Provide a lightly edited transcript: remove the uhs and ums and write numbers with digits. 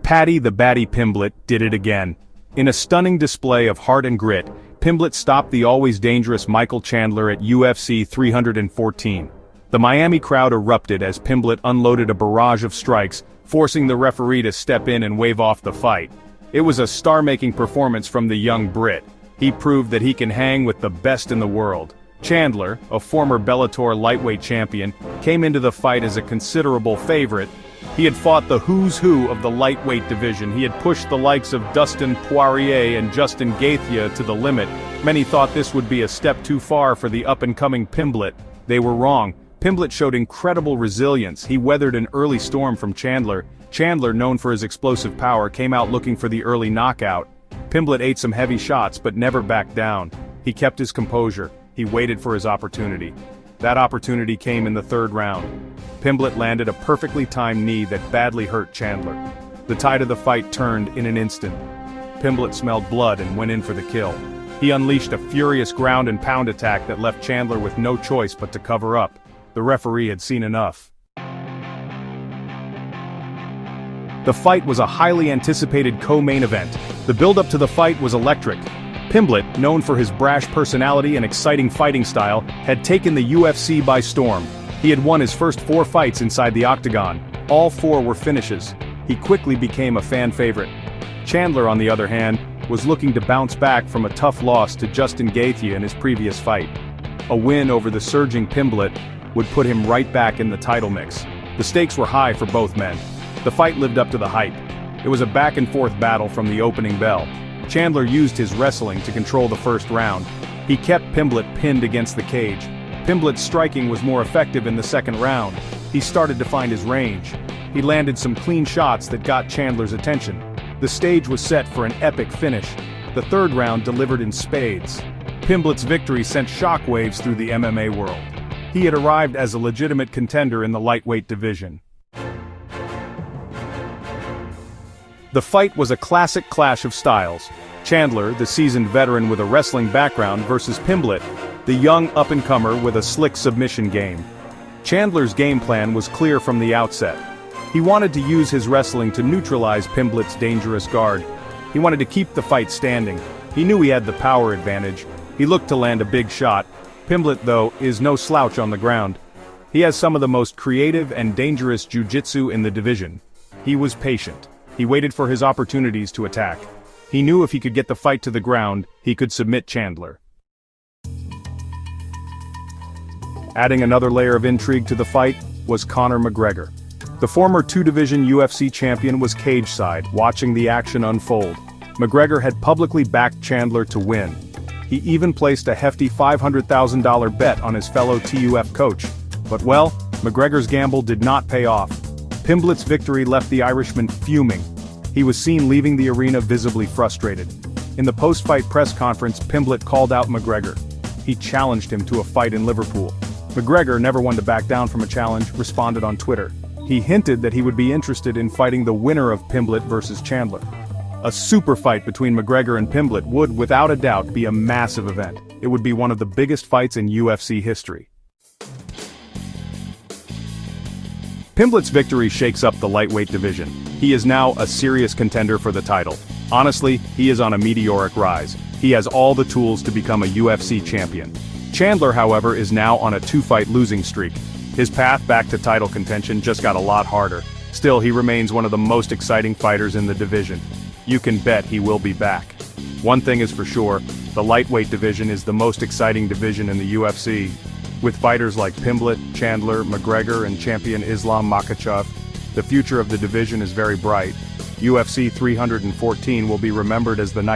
Paddy the Baddy Pimblett did it again. In a stunning display of heart and grit, Pimblett stopped the always dangerous Michael Chandler at UFC 314. The Miami crowd erupted as Pimblett unloaded a barrage of strikes, forcing the referee to step in and wave off the fight. It was a star-making performance from the young Brit. He proved that he can hang with the best in the world. Chandler, a former Bellator lightweight champion, came into the fight as a considerable favorite. He had fought the who's who of the lightweight division. He had pushed the likes of Dustin Poirier and Justin Gaethje to the limit. Many thought this would be a step too far for the up-and-coming Pimblett. They were wrong. Pimblett showed incredible resilience. He weathered an early storm from Chandler. Chandler, known for his explosive power, came out looking for the early knockout. Pimblett ate some heavy shots but never backed down. He kept his composure. He waited for his opportunity. That opportunity came in the third round. Pimblett landed a perfectly timed knee that badly hurt Chandler. The tide of the fight turned in an instant. Pimblett smelled blood and went in for the kill. He unleashed a furious ground and pound attack that left Chandler with no choice but to cover up. The referee had seen enough. The fight was a highly anticipated co-main event. The build-up to the fight was electric. Pimblett, known for his brash personality and exciting fighting style, had taken the UFC by storm. He had won his first 4 fights inside the octagon. All 4 were finishes. He quickly became a fan favorite. Chandler, on the other hand, was looking to bounce back from a tough loss to Justin Gaethje in his previous fight. A win over the surging Pimblett would put him right back in the title mix. The stakes were high for both men. The fight lived up to the hype. It was a back-and-forth battle from the opening bell. Chandler used his wrestling to control the first round. He kept Pimblett pinned against the cage. Pimblett's striking was more effective in the second round. He started to find his range. He landed some clean shots that got Chandler's attention. The stage was set for an epic finish. The third round delivered in spades. Pimblett's victory sent shockwaves through the MMA world. He had arrived as a legitimate contender in the lightweight division. The fight was a classic clash of styles. Chandler, the seasoned veteran with a wrestling background, versus Pimblett, the young up-and-comer with a slick submission game. Chandler's game plan was clear from the outset. He wanted to use his wrestling to neutralize Pimblett's dangerous guard. He wanted to keep the fight standing. He knew he had the power advantage. He looked to land a big shot. Pimblett, though, is no slouch on the ground. He has some of the most creative and dangerous jiu-jitsu in the division. He was patient. He waited for his opportunities to attack. He knew if he could get the fight to the ground, he could submit Chandler. Adding another layer of intrigue to the fight was Conor McGregor. The former 2-division UFC champion was cage-side, watching the action unfold. McGregor had publicly backed Chandler to win. He even placed a hefty $500,000 bet on his fellow TUF coach. But well, McGregor's gamble did not pay off. Pimblett's victory left the Irishman fuming. He was seen leaving the arena visibly frustrated. In the post-fight press conference, Pimblett called out McGregor. He challenged him to a fight in Liverpool. McGregor, never one to back down from a challenge, responded on Twitter. He hinted that he would be interested in fighting the winner of Pimblett versus Chandler. A super fight between McGregor and Pimblett would, without a doubt, be a massive event. It would be one of the biggest fights in UFC history. Pimblett's victory shakes up the lightweight division. He is now a serious contender for the title. Honestly, he is on a meteoric rise. He has all the tools to become a UFC champion. Chandler, however, is now on a 2-fight losing streak. His path back to title contention just got a lot harder. Still, he remains one of the most exciting fighters in the division. You can bet he will be back. One thing is for sure, the lightweight division is the most exciting division in the UFC. With fighters like Pimblett, Chandler, McGregor, and champion Islam Makhachev, the future of the division is very bright. UFC 314 will be remembered as the night